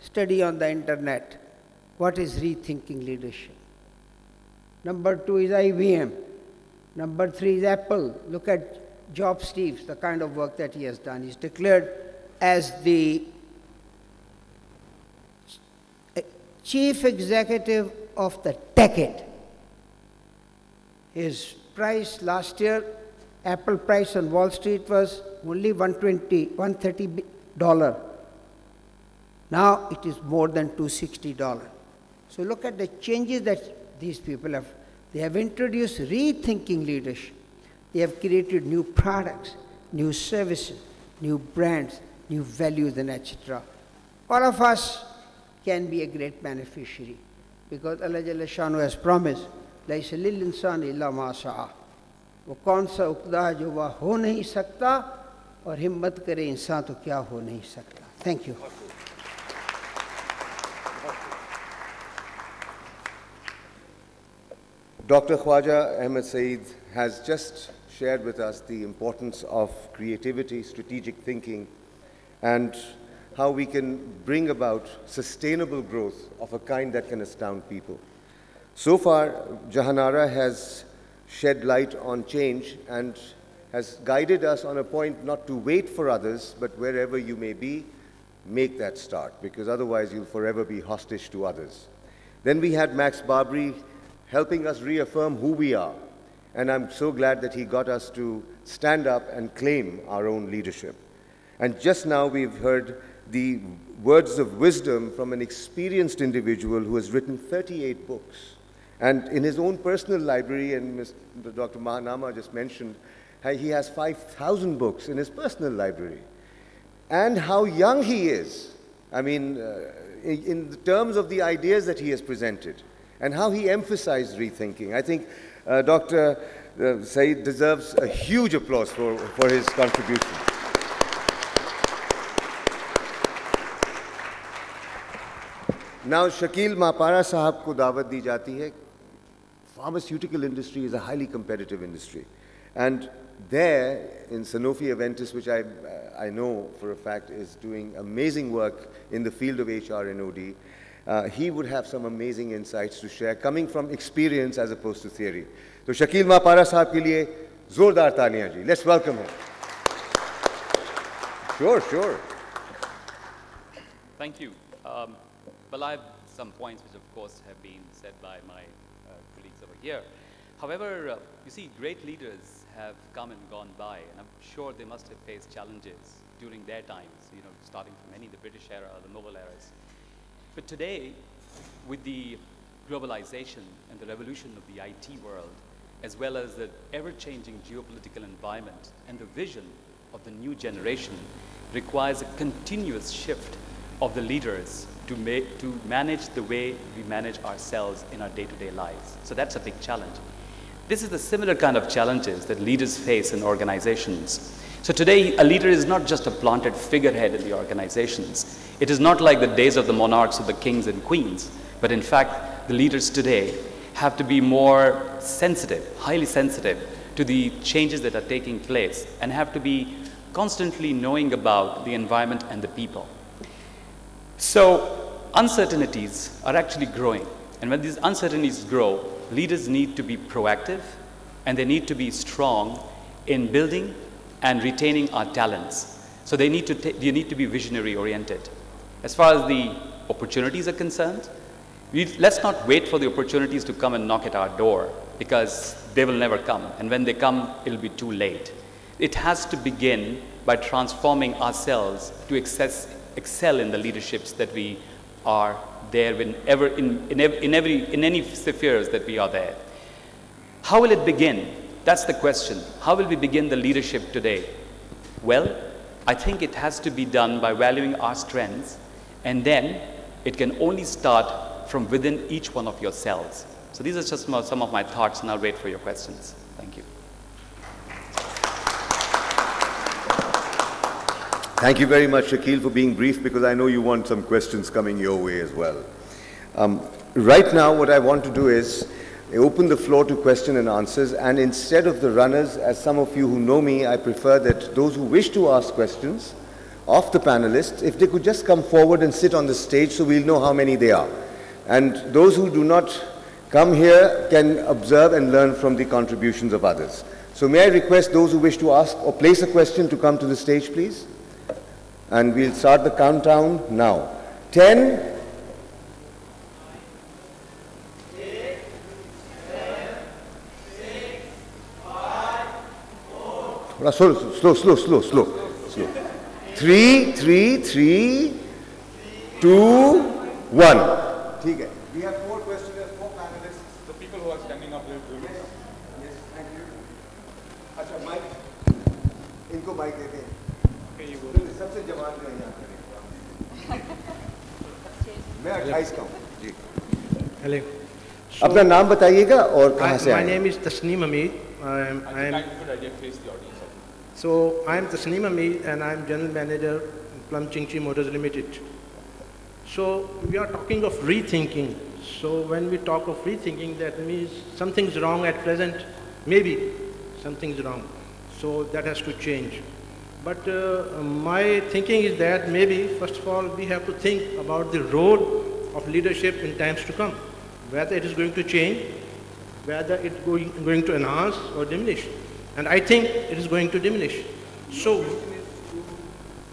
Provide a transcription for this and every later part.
study on the internet what is rethinking leadership. Number 2 is IBM. Number 3 is Apple. Look at Job Steve, the kind of work that he has done. He's declared as the chief executive of the decade. His price last year, Apple price on Wall Street was only $130. Now it is more than $260. So look at the changes that these people have. They have introduced rethinking leadership. They have created new products, new services, new brands, new values, and etc. All of us can be a great beneficiary because Allah Jalla Shanu has promised, لَيْسَ لِلْإِنسَانِ إِلَّا مَا سَعَى. वो कौन सा उक़दा है जो वह हो नहीं सकता और हिम्मत करे इंसान तो क्या हो नहीं सकता. Thank you. Dr. Khawaja Ahmed Saeed has just shared with us the importance of creativity, strategic thinking, and how we can bring about sustainable growth of a kind that can astound people. So far, Jahanara has shed light on change and has guided us on a point not to wait for others, but wherever you may be, make that start, because otherwise you'll forever be hostage to others. Then we had Max Barbary helping us reaffirm who we are, and I'm so glad that he got us to stand up and claim our own leadership. And just now we've heard the words of wisdom from an experienced individual who has written 38 books. And in his own personal library, and Dr. Mahanama just mentioned, he has 5,000 books in his personal library. And how young he is, I mean, in terms of the ideas that he has presented, and how he emphasized rethinking. I think Dr. Saeed deserves a huge applause for his contribution. Now, Shakil Mapara Sahab ko dawat di jati hai. Pharmaceutical industry is a highly competitive industry. And there, in Sanofi Aventis, which I know for a fact is doing amazing work in the field of HR and OD, he would have some amazing insights to share, coming from experience as opposed to theory. So Shakil Mapara Sahab ke liye zordar taaliyan ji. Let's welcome him. Sure. Thank you. Well, I have some points which, of course, have been said by my colleagues over here. However, you see, great leaders have come and gone by, and I'm sure they must have faced challenges during their times, you know, starting from any of the British era or the Mughal eras. But today, with the globalization and the revolution of the IT world, as well as the ever-changing geopolitical environment and the vision of the new generation, requires a continuous shift of the leaders to manage the way we manage ourselves in our day-to-day lives. So that's a big challenge. This is the similar kind of challenges that leaders face in organizations. So today, a leader is not just a planted figurehead in the organizations. It is not like the days of the monarchs or the kings and queens, but in fact, the leaders today have to be more sensitive, highly sensitive to the changes that are taking place, and have to be constantly knowing about the environment and the people. So uncertainties are actually growing, and when these uncertainties grow, leaders need to be proactive, and they need to be strong in building and retaining our talents. So they need to be visionary oriented. As far as the opportunities are concerned, let's not wait for the opportunities to come and knock at our door, because they will never come, and when they come, it'll be too late. It has to begin by transforming ourselves to excel in the leaderships that we are there in any spheres that we are there. How will it begin? That's the question. How will we begin the leadership today? Well, I think it has to be done by valuing our strengths, and then it can only start from within each one of yourselves. So these are just some of my thoughts, and I'll wait for your questions. Thank you. Thank you very much, Shakil, for being brief, because I know you want some questions coming your way as well. Right now, what I want to do is open the floor to question and answers, and instead of the runners, as some of you who know me, I prefer that those who wish to ask questions of the panelists, if they could just come forward and sit on the stage so we'll know how many they are. And those who do not come here can observe and learn from the contributions of others. So may I request those who wish to ask or place a question to come to the stage, please? And we'll start the countdown now. 10, 8, 7, 6, 5, 4. Slow. 3, 2, 1. Okay. We have 4 questioners, 4 panelists. The people who are standing up will do it. Yes, thank you. अच्छा, mic. इनको mic देते हैं. Okay, you go. सबसे जवान जो है यहाँ पे. मैं 28 का हूँ. जी. Hello. अपना नाम बताइएगा और कहाँ से आए? My name is Tasneem Ahmed. I could idea face the audience. So I am Tasneem Ahmed and I am General Manager Plum Chingchi Motors Limited. So we are talking of rethinking. So when we talk of rethinking, that means something's wrong at present. Maybe something's wrong. So that has to change. But my thinking is that maybe, first of all, we have to think about the role of leadership in times to come. Whether it is going to change, whether it's going to enhance or diminish. And I think it is going to diminish. So,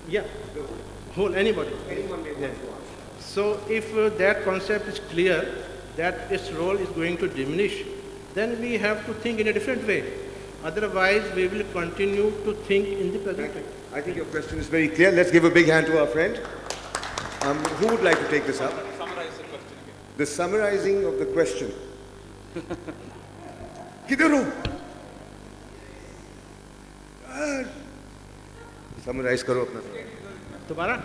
yeah, whole anybody. Yeah. So if that concept is clear, that its role is going to diminish, then we have to think in a different way. Otherwise, we will continue to think in the present time. I think your question is very clear. Let's give a big hand to our friend. Who would like to take this up? Summarize the question again. The summarizing of the question. Kidhar ho? Summarize karo apna. Tumhara?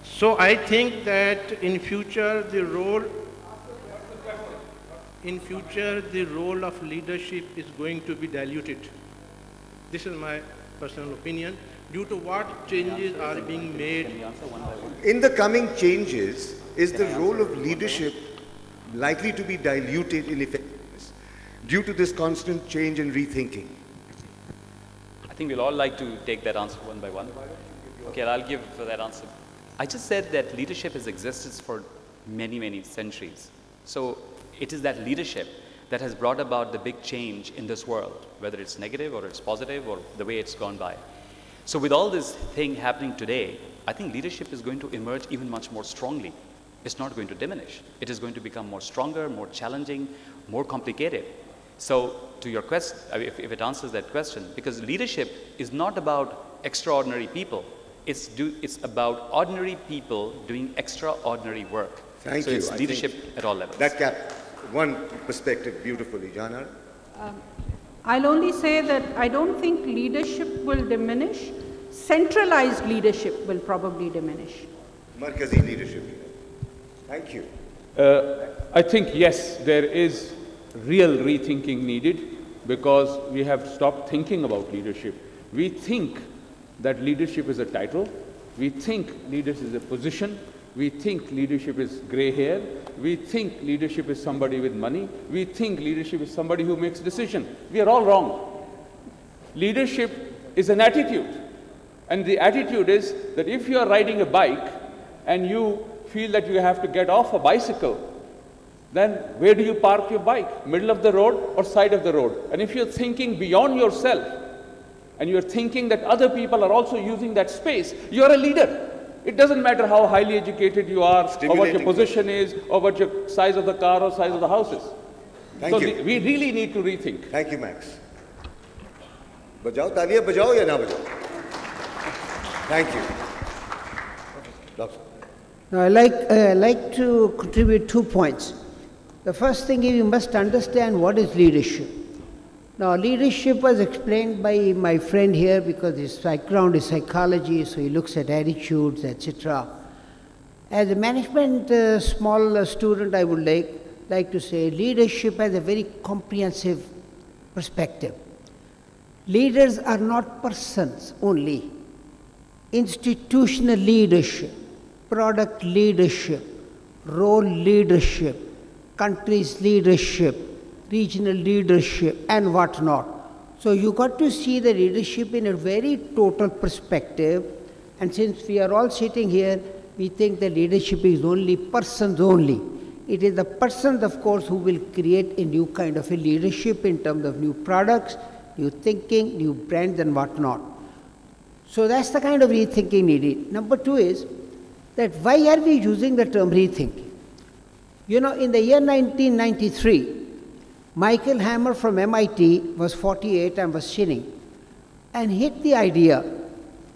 So I think that in future the role of leadership is going to be diluted. This is my personal opinion, due to what changes are being made. In the coming changes, is the role of leadership likely to be diluted in effectiveness due to this constant change and rethinking? I think we'll all like to take that answer one by one. Okay, I'll give that answer. I just said that leadership has existed for many, many centuries. So it is that leadership that has brought about the big change in this world, whether it's negative or it's positive or the way it's gone by. So with all this thing happening today, I think leadership is going to emerge even much more strongly. It's not going to diminish. It is going to become more stronger, more challenging, more complicated. So to your question, if it answers that question, because leadership is not about extraordinary people. It's about ordinary people doing extraordinary work. Thank you. So it's leadership at all levels. That cap one perspective beautifully. Jana? I'll only say that I don't think leadership will diminish. Centralized leadership will probably diminish. Markazi leadership. Thank you. I think, yes, there is real rethinking needed because we have stopped thinking about leadership. We think that leadership is a title. We think leadership is a position. We think leadership is gray hair. We think leadership is somebody with money. We think leadership is somebody who makes decisions. We are all wrong. Leadership is an attitude. And the attitude is that if you are riding a bike and you feel that you have to get off a bicycle, then where do you park your bike? Middle of the road or side of the road? And if you're thinking beyond yourself and you're thinking that other people are also using that space, you're a leader. It doesn't matter how highly educated you are, or what your position is, or what your size of the car or size of the house is. Thank you. We really need to rethink. Thank you, Max. Bajao, taliya bajao ya na bajao. Thank you. Doctor. Now, I like to contribute 2 points. The first thing is you must understand what is leadership. Now, leadership was explained by my friend here because his background is psychology, so he looks at attitudes, etc. As a management small student, I would like to say leadership has a very comprehensive perspective. Leaders are not persons only. Institutional leadership, product leadership, role leadership, country's leadership, regional leadership, and whatnot. So you got to see the leadership in a very total perspective And since we are all sitting here, we think that leadership is only persons only. It is the persons, of course, who will create a new kind of a leadership in terms of new products, new thinking, new brands and whatnot. So that's the kind of rethinking needed. Number two is that why are we using the term rethinking? You know, in the year 1993, Michael Hammer from MIT was 48 and was sitting and hit the idea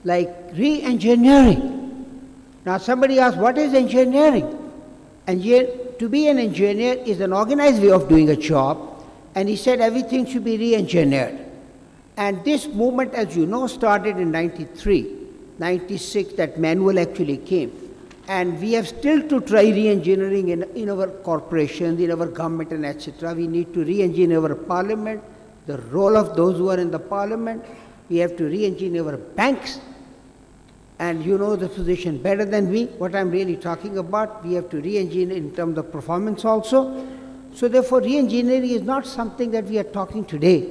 like re-engineering. Now somebody asked, what is engineering? And to be an engineer is an organized way of doing a job, and he said everything should be re-engineered. And this movement, as you know, started in 93, 96, that manual actually came. And we have still to try re-engineering in our corporations, in our government and etc. We need to re-engineer our parliament, the role of those who are in the parliament. We have to re-engineer our banks. And you know the position better than me, what I'm really talking about. We have to re-engineer in terms of performance also. So therefore, re-engineering is not something that we are talking today.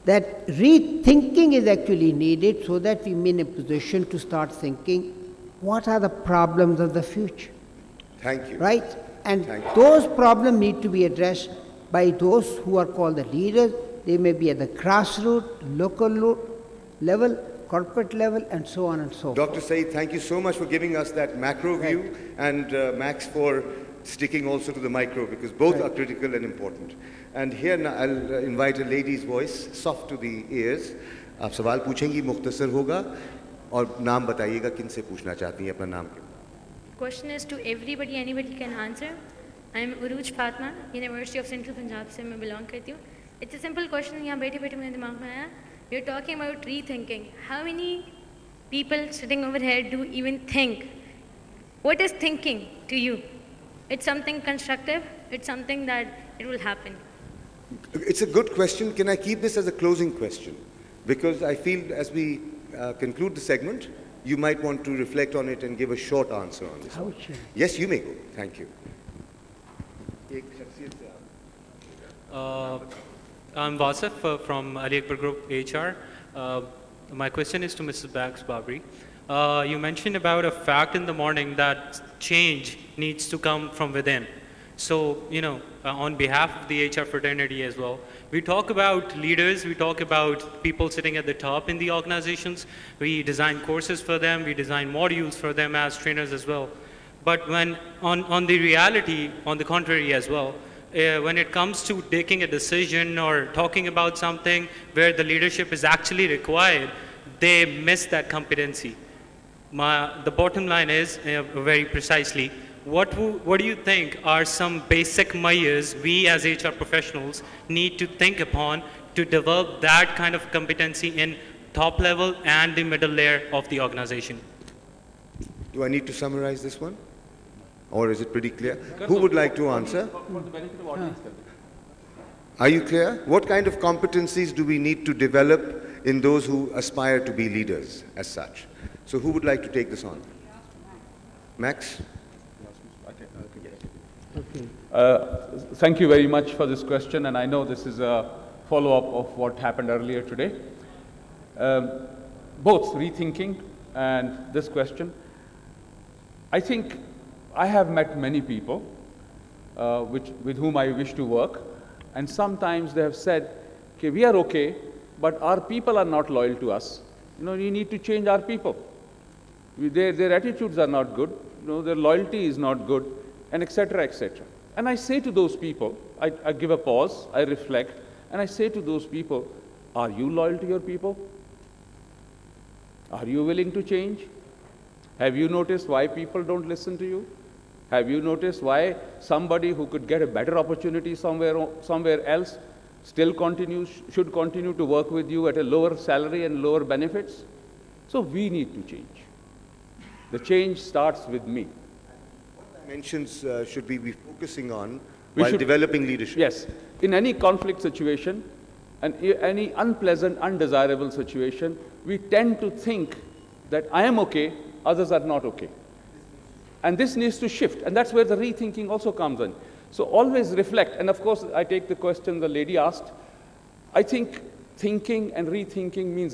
That rethinking is actually needed so that we are in a position to start thinking, what are the problems of the future? Thank you. Right? And those problems need to be addressed by those who are called the leaders. They may be at the grassroots, local level, corporate level, and so on and so forth. Dr. Saeed, thank you so much for giving us that macro view, and Max for sticking also to the micro, because both are critical and important. And here now I'll invite a lady's voice, soft to the ears. आप सवाल पूछेंगी, मुख्तसर होगा, और नाम बताइएगा किनसे पूछना चाहती हैं, अपना नाम क्या? Question is to everybody, anybody can answer. I am Uruj Fatma, University of Central Punjab से मैं belong करती हूँ. It's a simple question, यहाँ बैठे-बैठे मेरे दिमाग में आया. You're talking about rethinking. How many people sitting over here do even think? What is thinking to you? It's something constructive. It's something that it will happen. It's a good question. Can I keep this as a closing question? Because I feel as we conclude the segment, you might want to reflect on it and give a short answer on this. Yes, you may go. Thank you. I'm Wasif from Ali Akbar Group HR. My question is to Mrs. Bags Babri. You mentioned about a fact in the morning that change needs to come from within. So, you know, on behalf of the HR fraternity as well, we talk about leaders, we talk about people sitting at the top in the organizations, we design courses for them, we design modules for them as trainers as well. But when, on the reality, on the contrary as well, when it comes to taking a decision or talking about something where the leadership is actually required, they miss that competency. The bottom line is, very precisely, what do you think are some basic measures we as HR professionals need to think upon to develop that kind of competency in top level and the middle layer of the organization? Do I need to summarize this one? Or is it pretty clear? Who would like to answer? Are you clear? What kind of competencies do we need to develop in those who aspire to be leaders as such? So who would like to take this on? Max? Thank you very much for this question, and I know this is a follow-up of what happened earlier today. Both rethinking and this question. I think I have met many people with whom I wish to work, and sometimes they have said, okay, we are okay, but our people are not loyal to us. You know, you need to change our people. Their attitudes are not good, you know, their loyalty is not good, and etc., etc. And I say to those people, I give a pause, I reflect, and I say to those people, are you loyal to your people? Are you willing to change? Have you noticed why people don't listen to you? Have you noticed why somebody who could get a better opportunity somewhere else still should continue to work with you at a lower salary and lower benefits? So we need to change. The change starts with me. What dimensions should we be focusing on while developing leadership? Yes. In any conflict situation and any unpleasant, undesirable situation, we tend to think that I am okay, others are not okay. And this needs to shift, and that's where the rethinking also comes in. So always reflect, and of course I take the question the lady asked. I think thinking and rethinking means